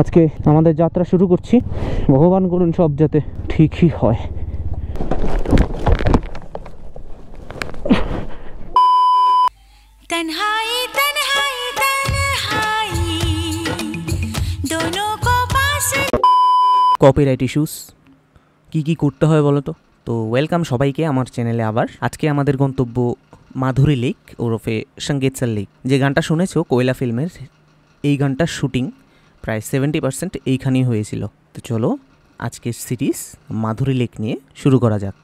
আজকে আমাদের যাত্রা শুরু করছি। ভগবান করুন সব যাতে ঠিকই হয়। কপিরাইট ইস্যুস কি করতে হয় বলো তো? ওয়েলকাম সবাইকে আমার চ্যানেলে আবার। আজকে আমাদের গন্তব্য মাধুরী লেক ওরফে সঙ্গীতসার লেক। যে গানটা শুনেছো কোয়লা ফিল্মের, এই গানটার শুটিং প্রায় 70% এইখানেই হয়েছিল। তো চলো আজকের সিরিজ মাধুরী লেক নিয়ে শুরু করা যাক।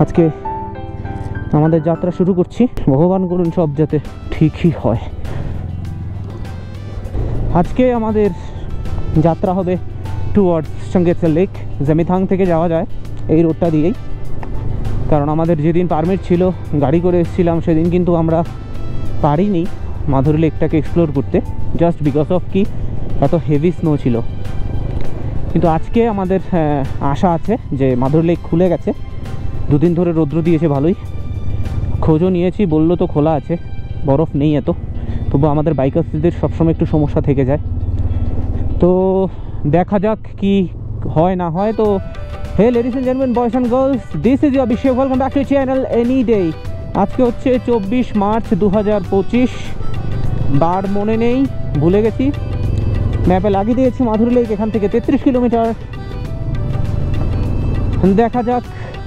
আজকে আমাদের যাত্রা শুরু করছি। ভগবান করুন সব যাতে ঠিকই হয়। আজকে আমাদের যাত্রা হবে টুয়ার্ডস সঙ্গীতসার লেক। জেমিথাং থেকে যাওয়া যায় এই রোডটা দিয়েই, কারণ আমাদের যেদিন পারমিট ছিল গাড়ি করে এসেছিলাম, সেদিন কিন্তু আমরা পারিনি মাধুরী লেকটাকে এক্সপ্লোর করতে, জাস্ট বিকজ অফ কি এত হেভি স্নো ছিল। কিন্তু আজকে আমাদের আশা আছে যে মাধুরী লেক খুলে গেছে। দুদিন ধরে রৌদ্র দিয়েছে ভালোই, খোঁজও নিয়েছি, বললো তো খোলা আছে, বরফ নেই এত, তবু আমাদের বাইকার্সদের সবসময় একটু সমস্যা থেকে যায়। তো দেখা যাক কি হয় না হয়। তো hey ladies and gentleman, boys and girls, this is your Abhishek, welcome back to channel any day. আজকে হচ্ছে 24 মার্চ 2025। বার মনে নেই, ভুলে গেছি, ম্যাপে লাগিয়ে দিয়েছি মাধুরী লেক এখান থেকে 33 কিলোমিটার। দেখা যাক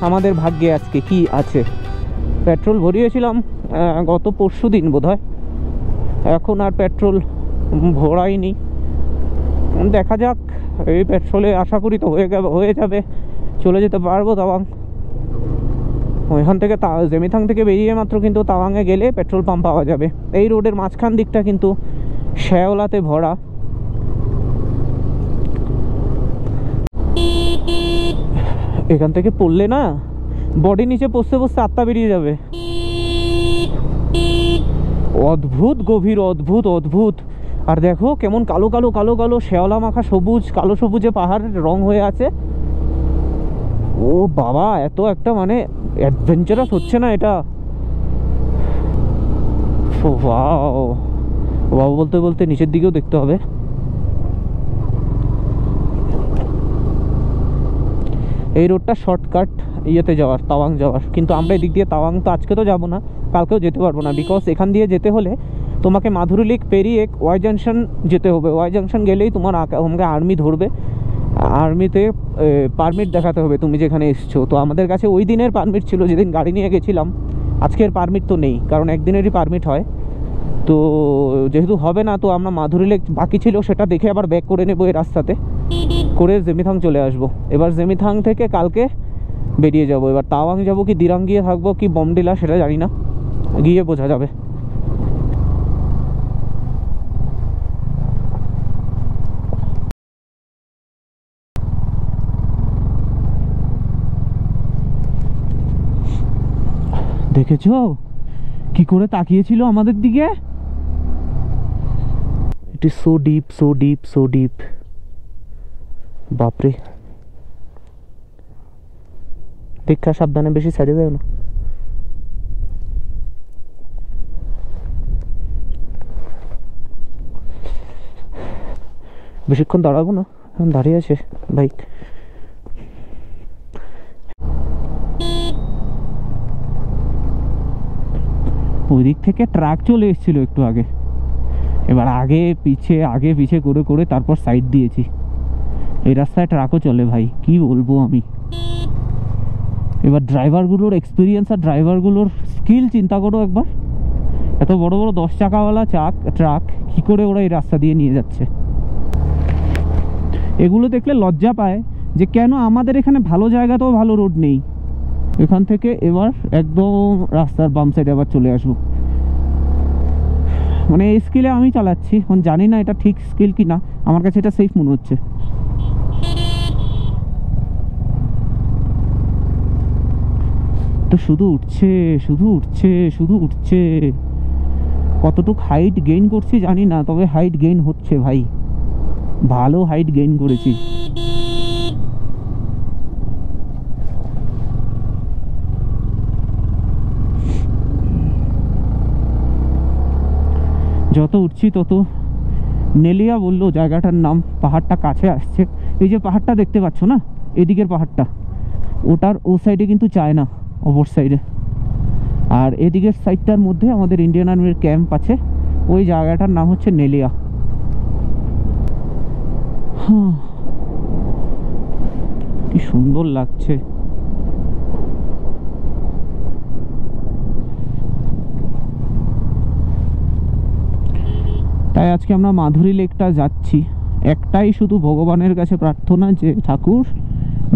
আমাদের ভাগ্যে আজকে কি আছে। পেট্রোল ভরিয়েছিলাম গত পরশু দিন বোধ হয়, এখন আর পেট্রোল ভরাইনি। দেখা যাক, এই পেট্রোলে আশা করি তো হয়ে যাবে, চলে যেতে পারবো তাওয়াং। ওইখান থেকে জেমিথাং থেকে বেরিয়ে মাত্র কিন্তু তাওয়াংয়ে গেলে পেট্রোল পাম্প পাওয়া যাবে। এই রোডের মাঝখান দিকটা কিন্তু শ্যাওলাতে ভরা। এখান থেকে পড়লে না বডি নিচে পড়তে পড়তে আত্মা বেরিয়ে যাবে। অদ্ভুত গভীর, অদ্ভুত অদ্ভুত। আর দেখো কেমন কালো কালো কালো কালো শ্যাওলা মাখা সবুজ, কালো সবুজে পাহাড়ের রং হয়ে আছে। ও বাবা, এত একটা মানে অ্যাডভেঞ্চারাস হচ্ছে না এটা? ওয়াও ওয়াও বলতে বলতে নিচের দিকেও দেখতে হবে। এই রোডটা শর্টকাট ইয়েতে যাওয়ার, তাওয়াং যাওয়ার, কিন্তু আমরা এদিক দিয়ে তাওয়াং তো আজকে তো যাবো না, কালকেও যেতে পারবো না, বিকজ এখান দিয়ে যেতে হলে তোমাকে মাধুরী লেক পেরিয়ে ওয়াই জাংশন যেতে হবে। ওয়াই জাংশন গেলেই তোমাকে আর্মি ধরবে, আর্মিতে পারমিট দেখাতে হবে তুমি যেখানে এসছো। তো আমাদের কাছে ওই দিনের পারমিট ছিল যেদিন গাড়ি নিয়ে গেছিলাম, আজকের পারমিট তো নেই, কারণ একদিনেরই পারমিট হয়। তো যেহেতু হবে না, তো আমরা মাধুরী লেক বাকি ছিল সেটা দেখে আবার ব্যাক করে নেবো এই রাস্তাতে করে জেমিথাং চলে আসবো। এবার জেমিথাং থেকে কালকে বেরিয়ে যাব। এবার তাওয়াং যাব কি দিরাং গিয়ে থাকবো কি বমডিলা সেটা জানি না, গিয়ে বোঝা যাবে। দেখেছো কি করে তাকিয়েছিল আমাদের দিকে? It is so deep, so deep, so deep. বাপরে, দেখা সাবধানে, বেশি সাইডে যাও না। বেশিক্ষণ দাঁড়াবো না, এখন দাঁড়িয়ে আছে বাইক। ওই দিক থেকে ট্রাক চলে এসেছিল একটু আগে, এবার আগে পিছে করে করে তারপর সাইড দিয়েছি। এই রাস্তায় ট্রাকও চলে ভাই, কি বলবো আমি। এবার ড্রাইভারগুলোর এক্সপিরিয়েন্স আর ড্রাইভারগুলোর স্কিল চিন্তা করো একবার। এত বড় বড় 10 চাকাওয়ালা ট্রাক কি করে ওরা এই রাস্তা দিয়ে নিয়ে যাচ্ছে। এগুলো দেখলে লজ্জা পায় যে কেন আমাদের এখানে ভালো জায়গাতেও ভালো রোড নেই। এখান থেকে এবার একদম রাস্তার বাম সাইডে আবার চলে আসবো। মানে এই স্কিলে আমি চালাচ্ছি, এখন জানি না এটা ঠিক স্কিল কি না, আমার কাছে এটা সেফ মনে হচ্ছে। তো শুধু উঠছে, শুধু উঠছে, শুধু উঠছে। কতটুক হাইট গেইন করছি জানি না, তবে হাইট গেইন হচ্ছে ভাই, ভালো হাইট গেইন করেছি। যত উঠছি তত নেলিয়া বললো জায়গাটার নাম, পাহাড়টা কাছে আসছে। এই যে পাহাড়টা দেখতে পাচ্ছ না, এদিকের পাহাড়টা, ওটার ও সাইডে কিন্তু চায়না, অপর সাইডে। আর এদিকের সাইডটার মধ্যে আমাদের ইন্ডিয়ান আর্মির ক্যাম্প আছে, ওই জায়গাটার নাম হচ্ছে নেলিয়া। হ্যাঁ, কি সুন্দর লাগছে। তাই আজকে আমরা মাধুরী লেকটা যাচ্ছি। একটাই শুধু ভগবানের কাছে প্রার্থনা যে ঠাকুর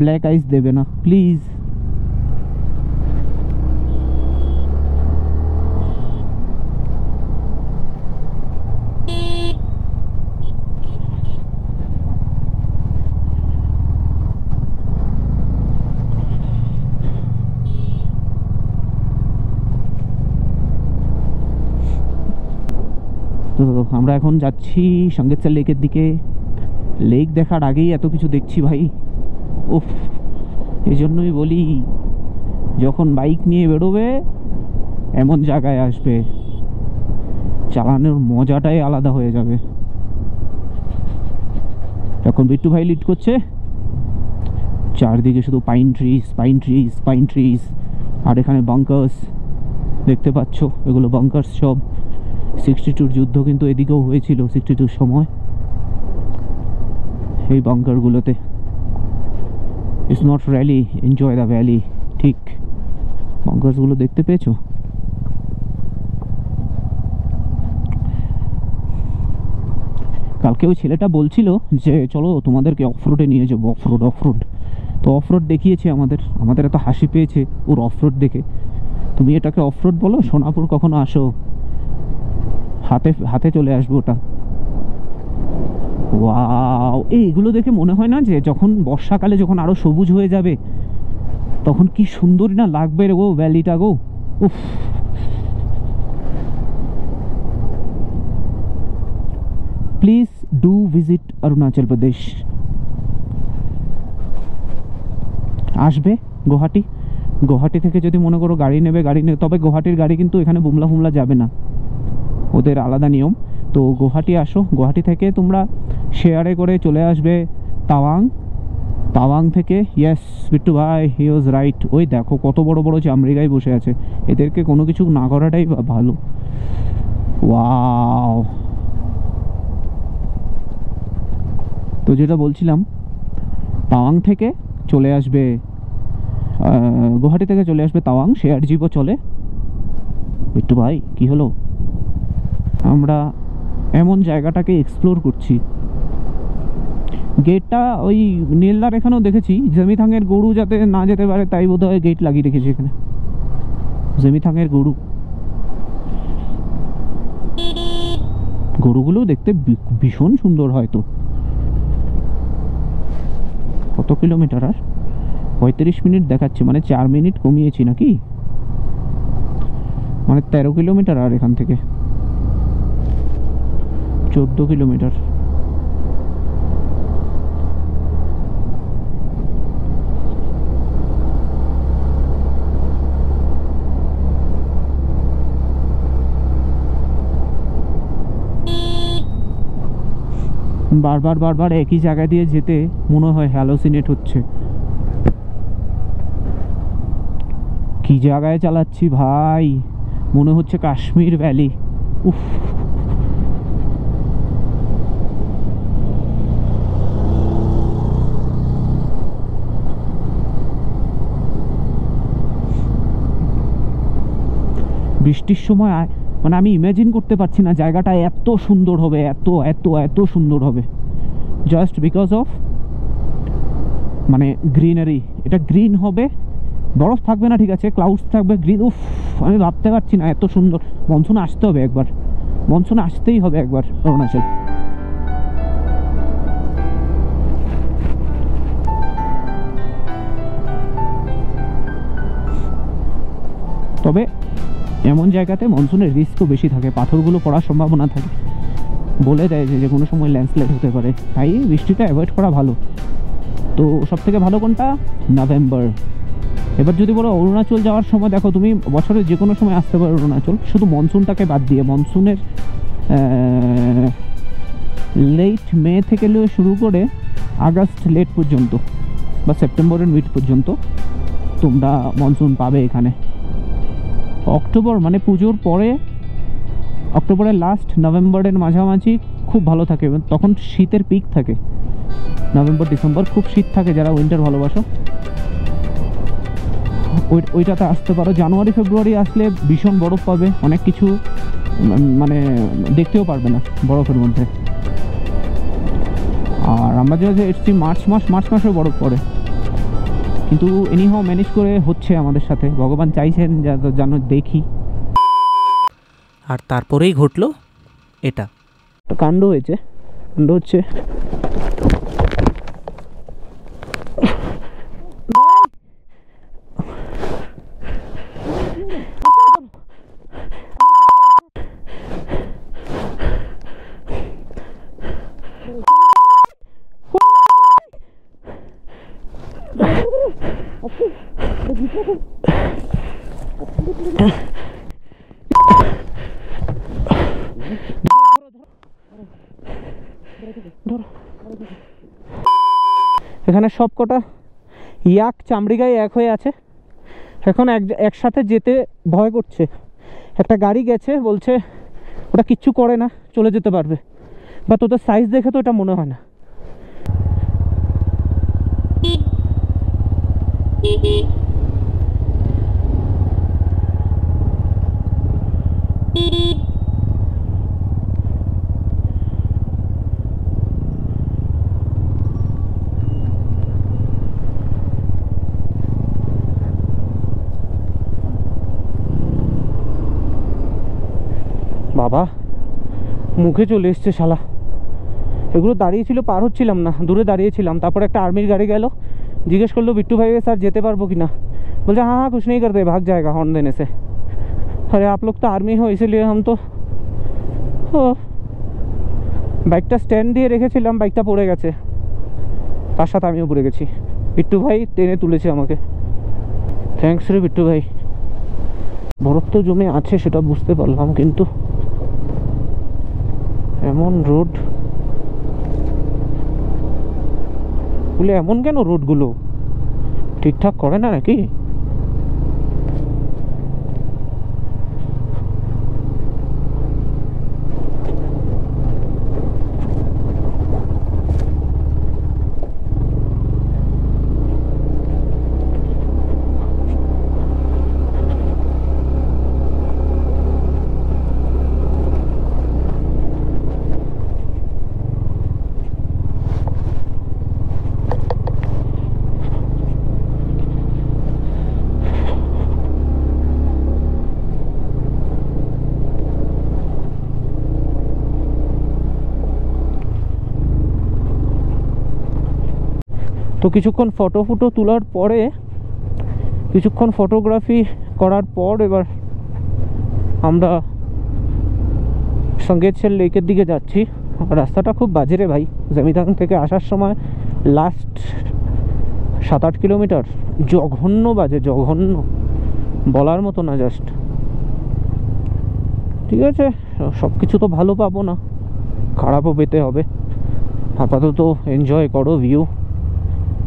ব্ল্যাক আইস দেবে না প্লিজ। তো আমরা এখন যাচ্ছি সঙ্গেতসর লেকের দিকে। লেক দেখার আগেই এত কিছু দেখছি ভাই, উফ। এই জন্যই বলি যখন বাইক নিয়ে বেরোবে এমন জায়গায় আসবে, চালানোর মজাটাই আলাদা হয়ে যাবে। যখন বিট্টু ভাই লিড করছে, চারদিকে শুধু pine trees, pine trees, pine trees. আর এখানে বাঙ্কার্স দেখতে পাচ্ছ, এগুলো বাঙ্কার্স সব। 62 যুদ্ধ কিন্তু এদিকেও হয়েছিল 62 সময়, এই বাঙ্কারগুলোতে। It's not rally, enjoy the valley. ঠিক, বাঙ্কার্সগুলো দেখতে পেয়েছো? কালকে ওই ছেলেটা বলছিল যে চলো তোমাদেরকে অফরোডে নিয়ে যাবো, অফরোড অফরোড। তো অফরোড দেখিয়েছে আমাদের এত হাসি পেয়েছে ওর অফরোড দেখে। তুমি এটাকে অফরোড বলো? সোনাপুর কখনো আসো, হাতে হাতে চলে আসবে ওটা। ওয়াও, এইগুলো দেখে মনে হয় না যে যখন বর্ষাকালে যখন আরো সবুজ হয়ে যাবে তখন কি সুন্দরই না লাগবে রে গো ভ্যালিটা গো, উফ। Please do visit Arunachal Pradesh. আসবে গুয়াহাটি থেকে যদি মনে করো গাড়ি নেবে, তবে গুয়াহাটির গাড়ি কিন্তু এখানে বুমলা ফুমলা যাবে না, ওদের আলাদা নিয়ম। তো গুয়াহাটি আসো, গুয়াহাটি থেকে তোমরা শেয়ারে করে চলে আসবে তাওয়াং থেকে। ইয়েস বিট্টু ভাই, হি ওয়াজ রাইট। ওই দেখো কত বড় বড় চামড়িগাই বসে আছে, এদেরকে কোনো কিছু না করাটাই ভালো। ওয়াও। তো যেটা বলছিলাম, তাওয়াং থেকে চলে আসবে, গুয়াহাটি থেকে চলে আসবে তাওয়াং, শেয়ার জিপও চলে। বিট্টু ভাই কি হলো? আমরা এমন জায়গাটাকে এক্সপ্লোর করছি। গেটটা ওই নীলদার এখানেও দেখেছি, জেমিথাংয়ের গরু যাতে না যেতে পারে তাই বোধহয় গেট লাগিয়ে রেখেছে এখানে, জেমিথাংয়ের গরুগুলো দেখতে ভীষণ সুন্দর। হয়তো কত কিলোমিটার? আর 35 মিনিট দেখাচ্ছে, মানে 4 মিনিট কমিয়েছি নাকি, মানে 13 কিলোমিটার। আর এখান থেকে 14 কিলোমিটার। বারবার একই জায়গা দিয়ে যেতে মনে হয় হ্যালোসিনেট হচ্ছে। কি জায়গায় চালাচ্ছি ভাই, মনে হচ্ছে কাশ্মীর ভ্যালি, উফ। বৃষ্টির সময় মানে আমি ইমাজিন করতে পারছি না জায়গাটা এত সুন্দর হবে, এত এত এত সুন্দর হবে, জাস্ট বিকজ অফ মানে গ্রিনারি। এটা গ্রিন হবে, বরফ থাকবে না, ঠিক আছে, ক্লাউডস থাকবে, গ্রিন। উফ, আমি ভাবতে পারছি না এত সুন্দর। মনসুনে আসতে হবে একবার, মনসুনে আসতেই হবে একবার অরুণাচল। তবে এমন জায়গাতে মনসুনের রিস্কও বেশি থাকে, পাথরগুলো পড়ার সম্ভাবনা থাকে, বলে দেয় যে কোনো সময় ল্যান্ডস্লাইড হতে পারে, তাই বৃষ্টিটা অ্যাভয়েড করা ভালো। তো সব থেকে ভালো কোনটা? নভেম্বর। এবার যদি বলো অরুণাচল যাওয়ার সময়, দেখো তুমি বছরের যে কোনো সময় আসতে পারো অরুণাচল, শুধু মনসুনটাকে বাদ দিয়ে। মনসুনের লেট মে থেকে শুরু করে আগস্ট লেট পর্যন্ত বা সেপ্টেম্বরের মিড পর্যন্ত তোমরা মনসুন পাবে এখানে। অক্টোবর মানে পুজোর পরে, অক্টোবরের লাস্ট নভেম্বরের মাঝামাঝি খুব ভালো থাকে, তখন শীতের পিক থাকে। নভেম্বর ডিসেম্বর খুব শীত থাকে, যারা উইন্টার ভালোবাসো ওইটাতে আসতে পারো। জানুয়ারি ফেব্রুয়ারি আসলে ভীষণ বরফ পাবে, অনেক কিছু মানে দেখতেও পারবে না বরফের মধ্যে। আর আমরা যে এসছি মার্চ মাসেও বরফ পড়ে, কিন্তু এনিহাও ম্যানেজ করে হচ্ছে আমাদের সাথে, ভগবান চাইছেন যেন দেখি। আর তারপরেই ঘটলো এটা কাণ্ড হয়েছে, কাণ্ড হচ্ছে এখানে সব কটা ইয়াক চামড়ি গায়ে এক হয়ে আছে, এখন একসাথে যেতে ভয় করছে। একটা গাড়ি গেছে, বলছে ওটা কিচ্ছু করে না, চলে যেতে পারবে, বা তোদের সাইজ দেখে তো এটা মনে হয় না। বাবা মুখে চলে এসছে শালা। এগুলো দাঁড়িয়েছিল, পার হচ্ছিলাম না, দূরে দাঁড়িয়েছিলাম। তারপর একটা আর্মির গাড়ি গেল, জিজ্ঞেস করলো बिट्टू भाई স্যার যেতে পারবো কি না। बोलते हाँ हाँ कुछ नहीं करते, भाग जाएगा हॉर्न देने से। अरे आप लोग तो आर्मी हो, इसीलिए हम तो। বাইকটা স্ট্যান্ড দিয়ে রেখেছিলাম, বাইকটা পড়ে গেছে, তার সাথে আমিও পড়ে গেছি। बिट्टू भाई টেনে তুলেছে আমাকে, থ্যাঙ্কস রে बिट्टू भाई। বরফ তো জমে আছে সেটা বুঝতে পারলাম, কিন্তু এমন রোড বলে এমন কেন রোডগুলো ঠিকঠাক করে না নাকি? তো কিছুক্ষণ ফটো তোলার পরে, কিছুক্ষণ ফটোগ্রাফি করার পর এবার আমরা সঙ্গেতসেল লেকের দিকে যাচ্ছি। রাস্তাটা খুব বাজে রে ভাই, জমিদাং থেকে আসার সময় লাস্ট 7-8 কিলোমিটার জঘন্য বাজে, জঘন্য বলার মতো না। জাস্ট ঠিক আছে, সব কিছু তো ভালো পাবো না, খারাপও পেতে হবে। আপাতত এনজয় করো, ভিউ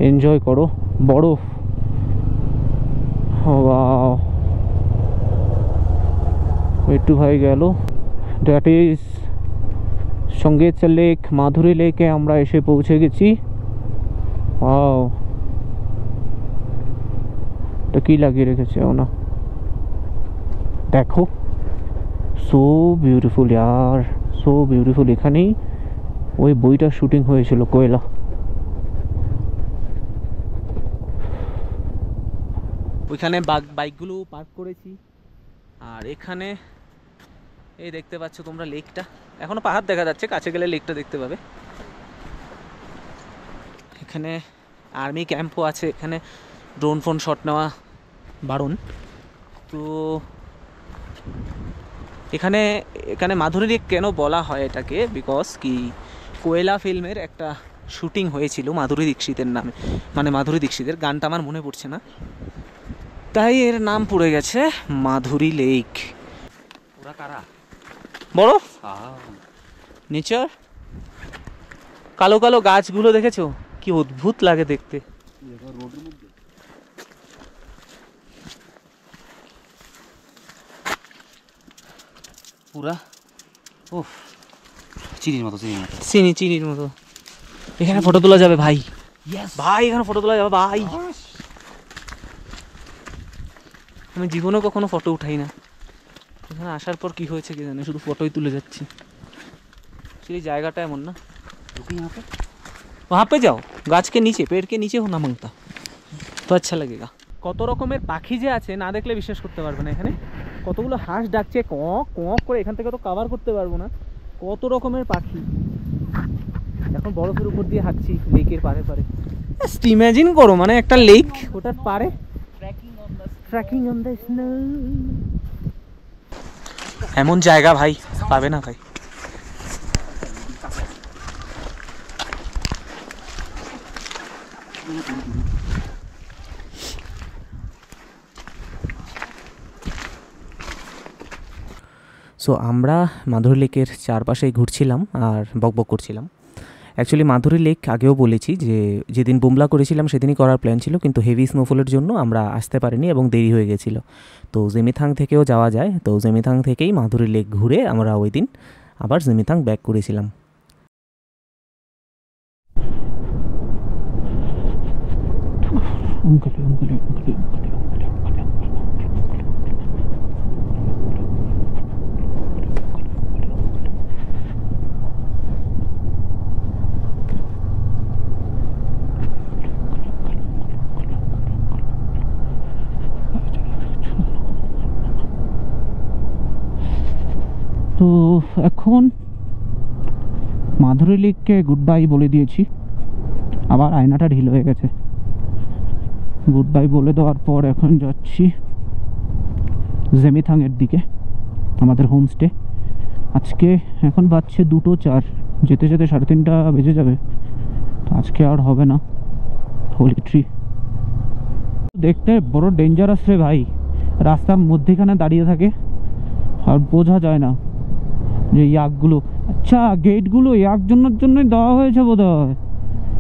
এনজয় করো। বরফ, बिट्टू भाई গেল। দ্যাট ইজ সঙ্গেতসেল লেক, মাধুরী লেকে আমরা এসে পৌঁছে গেছি। ওয়াও, এটা কি লাগিয়ে রেখেছে না দেখো, সো বিউটিফুল ইয়ার, সো বিউটিফুল। এখানেই ওই বইটার শুটিং হয়েছিল, কোয়েলা। ওইখানে বাইকগুলো পার্ক করেছি। আর এখানে এই দেখতে পাচ্ছ তোমরা লেকটা, এখনো পাহাড় দেখা যাচ্ছে, কাছে গেলে লেকটা দেখতে পাবে। এখানে আর্মি ক্যাম্পও আছে, এখানে ড্রোন ফোন শট নেওয়া বারণ। তো এখানে এখানে মাধুরী লেক কেন বলা হয় এটাকে, বিকজ কি কোয়েলা ফিল্মের একটা শুটিং হয়েছিল মাধুরী দীক্ষিতের নামে, মানে মাধুরী দীক্ষিতের গানটা আমার মনে পড়ছে না, তাই এর নাম পড়ে গেছে মাধুরী লেক। ওরা কারা? বড় নেচার, কালো কালো গাছগুলো দেখেছো কি অদ্ভুত লাগে দেখতে। পুরা উফ চিনির মতো চিনির মতো। এখানে ফটো তোলা যাবে ভাই, ভাই এখানে ফটো তোলা যাবে ভাই। আমি জীবনেও কখনো ফটো উঠাই না, এখানে আসার পর কি হয়েছে কি জানি, শুধু ফটোই তুলে যাচ্ছি। সেই জায়গাটা এমন না, वहाँ पे जाओ, गाछ के नीचे, पेड़ के नीचे हो ना मांगता तो अच्छा लगेगा। কত রকমের পাখি যে আছে না দেখলে বিশ্বাস করতে পারবে না। এখানে কতগুলো হাঁস ডাকছে কক কক করে, এখান থেকে তো কভার করতে পারবো না, কত রকমের পাখি। এখন বরফের উপর দিয়ে হাঁটছি লেকের পারে পারে। ইমাজিন করো মানে একটা লেক, ওটার পারে ট্রেকিং অন দ্য স্নো। এমন জায়গা ভাই পাবে না ভাই। সো আমরা মাধুরী লেকের চারপাশেই ঘুরছিলাম আর বকবক করছিলাম। অ্যাকচুয়ালি মাধুরী লেক আগেও বলেছি যে যেদিন বুমলা করেছিলাম সেদিনই করার প্ল্যান ছিল, কিন্তু হেভি স্নোফলের জন্য আমরা আসতে পারিনি এবং দেরি হয়ে গেছিলো। তো জেমিথাং থেকেও যাওয়া যায়, তো জেমিথাং থেকেই মাধুরী লেক ঘুরে আমরা ওই দিন আবার জেমিথাং ব্যাক করেছিলাম। তো এখন মাধুরী লেককে গুড বাই বলে দিয়েছি, আবার আয়নাটা ঢিল হয়ে গেছে। গুড বাই বলে দেওয়ার পর এখন যাচ্ছি জেমিথাংয়ের দিকে, আমাদের হোমস্টে। আজকে এখন বাজছে 2:04, যেতে যেতে 3:30 বেজে যাবে। তো আজকে আর হবে না হোলি ট্রি দেখতে। বড় ডেঞ্জারাস রে ভাই, রাস্তার মধ্যেখানে দাঁড়িয়ে থাকে আর বোঝা যায় না যে ইয়াকগুলো, আচ্ছা গেটগুলো ইয়াক জন্যই দেওয়া হয়েছে বোধ হয়।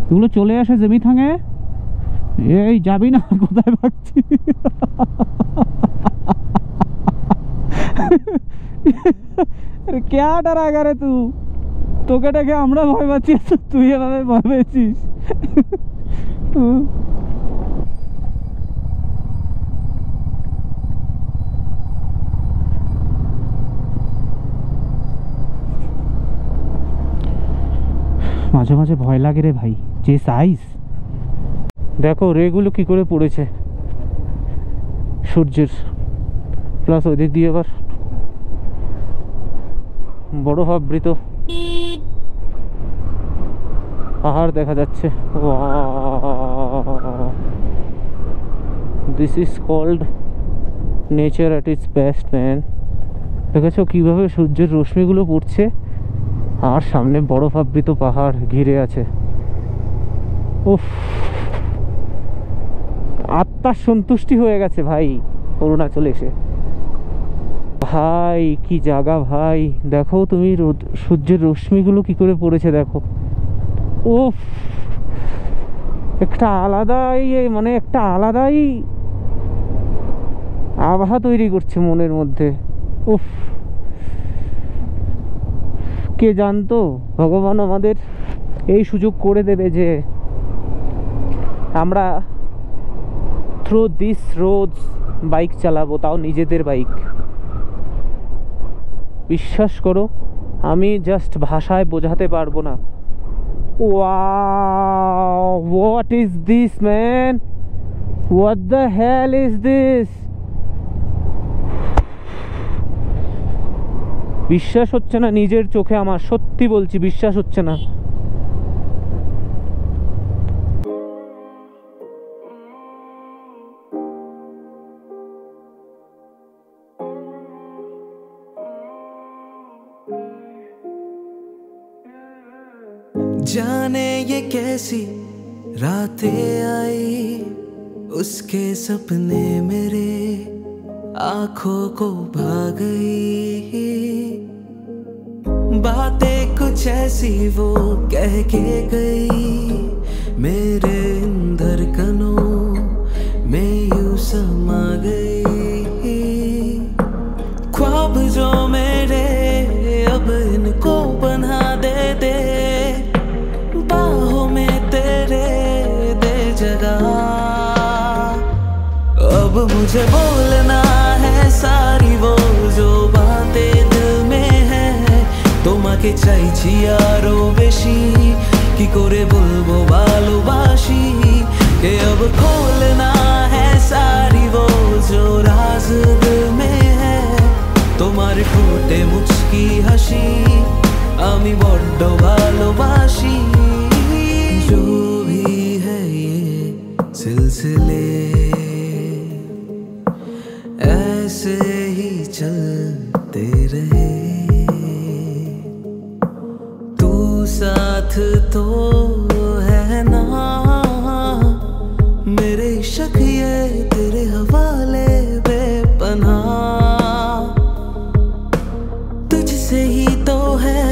এগুলো চলে আসে জেমিথাংয়ে। এই যাবি না, কোথায় ভাগছি? क्या डराएगा रे तू? তোকে ডেকে আমরা ভয় পাচ্ছি, তুই এভাবে ভয় পেয়েছিস। মাঝে মাঝে ভয় লাগে রে ভাই, যে সাইজ দেখো রেগুলো কি করে পড়েছে সূর্যের, প্লাস ওই দিক দিয়ে আবার বরফ আবৃত পাহাড় দেখা যাচ্ছে। This is called nature at its best man. দেখেছো কিভাবে সূর্যের রশ্মিগুলো পড়ছে আর সামনে বরফ আবৃত পাহাড় ঘিরে আছে। উফ, আত্মার সন্তুষ্টি হয়ে গেছে ভাই অরুণাচল এসে। ভাই কি জায়গা ভাই, দেখো তুমি সূর্যের রশ্মিগুলো কি করে পড়েছে দেখো। উফ, একটা আলাদাই মানে একটা আলাদাই আবহাওয়া তৈরি করছে মনের মধ্যে। উফ, কে জানতো ভগবান আমাদের এই সুযোগ করে দেবে যে আমরা থ্রু দিস রোডস বাইক চালাবো, তাও নিজেদের বাইক। বিশ্বাস করো আমি জাস্ট ভাষায় বোঝাতে পারবো না। Wow, what is this man, what the hell is this. বিশ্বাস হচ্ছে না নিজের চোখে, আমার সত্যি বলছি বিশ্বাস হচ্ছে না। जाने ये कैसी रातें आई, उसके सपने मेरे आंखों को भा गई। बातें कुछ ऐसी वो कह के गई, मेरे इन धड़कनों में यूं समा गई। ख्वाब जो मेरे अब इनको बना दे, बाहों में तेरे दे जगह। अब मुझे बोलना है सारी वो जो बातें दिल में है, তোমাকে চাইছি আরো বেশি, কি করে বলবো ভালোবাসি। कि अब खोलना है सारी वो जो राज दिल में है, তোমার ঠোঁটে মুচকি হাসি আমি বড্ড ভালোবাসি। जो भी है ये सिलसिले ऐसे ही चलते रहे, तू साथ तो है ना, मेरे शक ये तेरे हवाले बेपनाह। तुझसे ही तो है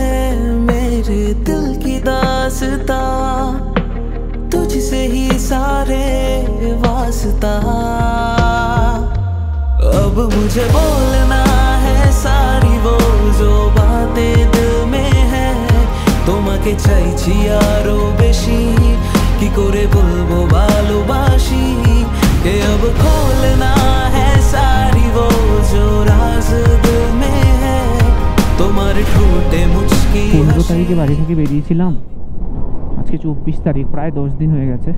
मेरे दिल की दास्तां, तुझसे ही सारे वास्ता। अब मुझे बोलना है सारी वो जो बातें दिल में है, তোমাকে চাইছি আরো বেশি, কি করে বলবো ভালোবাসি। कि अब खोलना है सारी वो जो राज दिल में है, তোমার ঠোঁটে মুচকি। 15 তারিখে বাড়ি থেকে বেরিয়েছিলাম, আজকে 24 তারিখ, প্রায় 10 দিন হয়ে গেছে।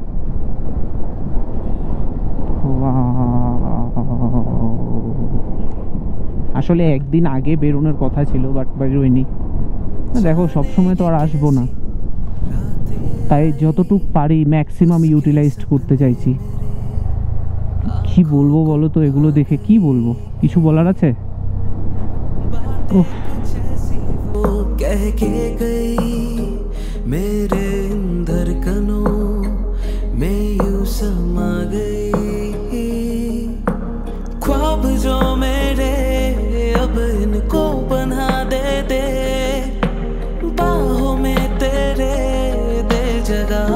আসলে একদিন আগে বেরোনোর কথা ছিল, বাট বেরোয়নি। দেখো সবসময় তো আর আসবো না, তাই যতটুকু পারি ম্যাক্সিমাম ইউটিলাইজড করতে চাইছি। কি বলবো বলো তো, এগুলো দেখে কি বলবো? কিছু বলার আছে? कह के गई मेरे धड़कनों में यूं समा गई। ख्वाब जो मेरे अब इनको बना दे, बाहों में तेरे दे जगह।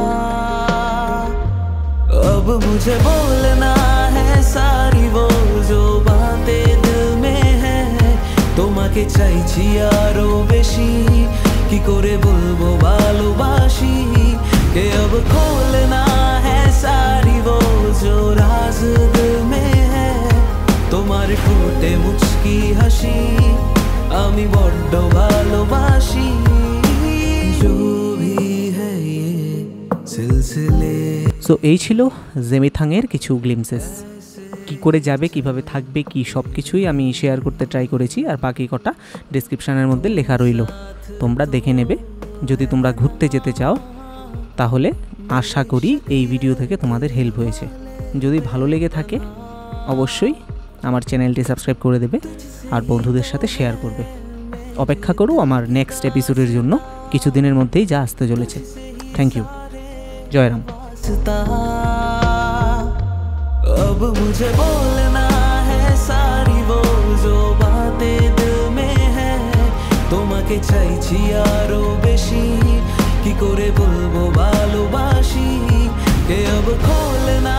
अब मुझे बोलना है सारी वो जो बातें दिल में है, তোমাকে চাইছি আরো বেশি, কি করে বলবো ভালোবাসি। कि अब खोलना है सारी वो जो राज दिल में है, তোমার ঠোঁটে মুচকি হাসি আমি বড্ড ভালোবাসি। जो भी है ये सिलसिले। সো এই ছিল জেমিথাংয়ের কিছু গ্লিমসেস। কি করে যাবে, কিভাবে থাকবে, কি সব কিছুই আমি শেয়ার করতে ট্রাই করেছি, আর বাকি কটা ডেসক্রিপশানের মধ্যে লেখা রইল, তোমরা দেখে নেবে। যদি তোমরা ঘুরতে যেতে চাও তাহলে আশা করি এই ভিডিও থেকে তোমাদের হেল্প হয়েছে। যদি ভালো লেগে থাকে অবশ্যই আমার চ্যানেলটি সাবস্ক্রাইব করে দেবে আর বন্ধুদের সাথে শেয়ার করবে। অপেক্ষা করো আমার নেক্সট এপিসোডের জন্য, কিছুদিনের মধ্যেই যা আসতে চলেছে। Thank you. জয়রাম। अब मुझे बोलना है सारी वो जो बातें दिल में है, তোমাকে চাইছি আরো বেশি, কি করে বলবো ভালোবাসি। कि अब खोलना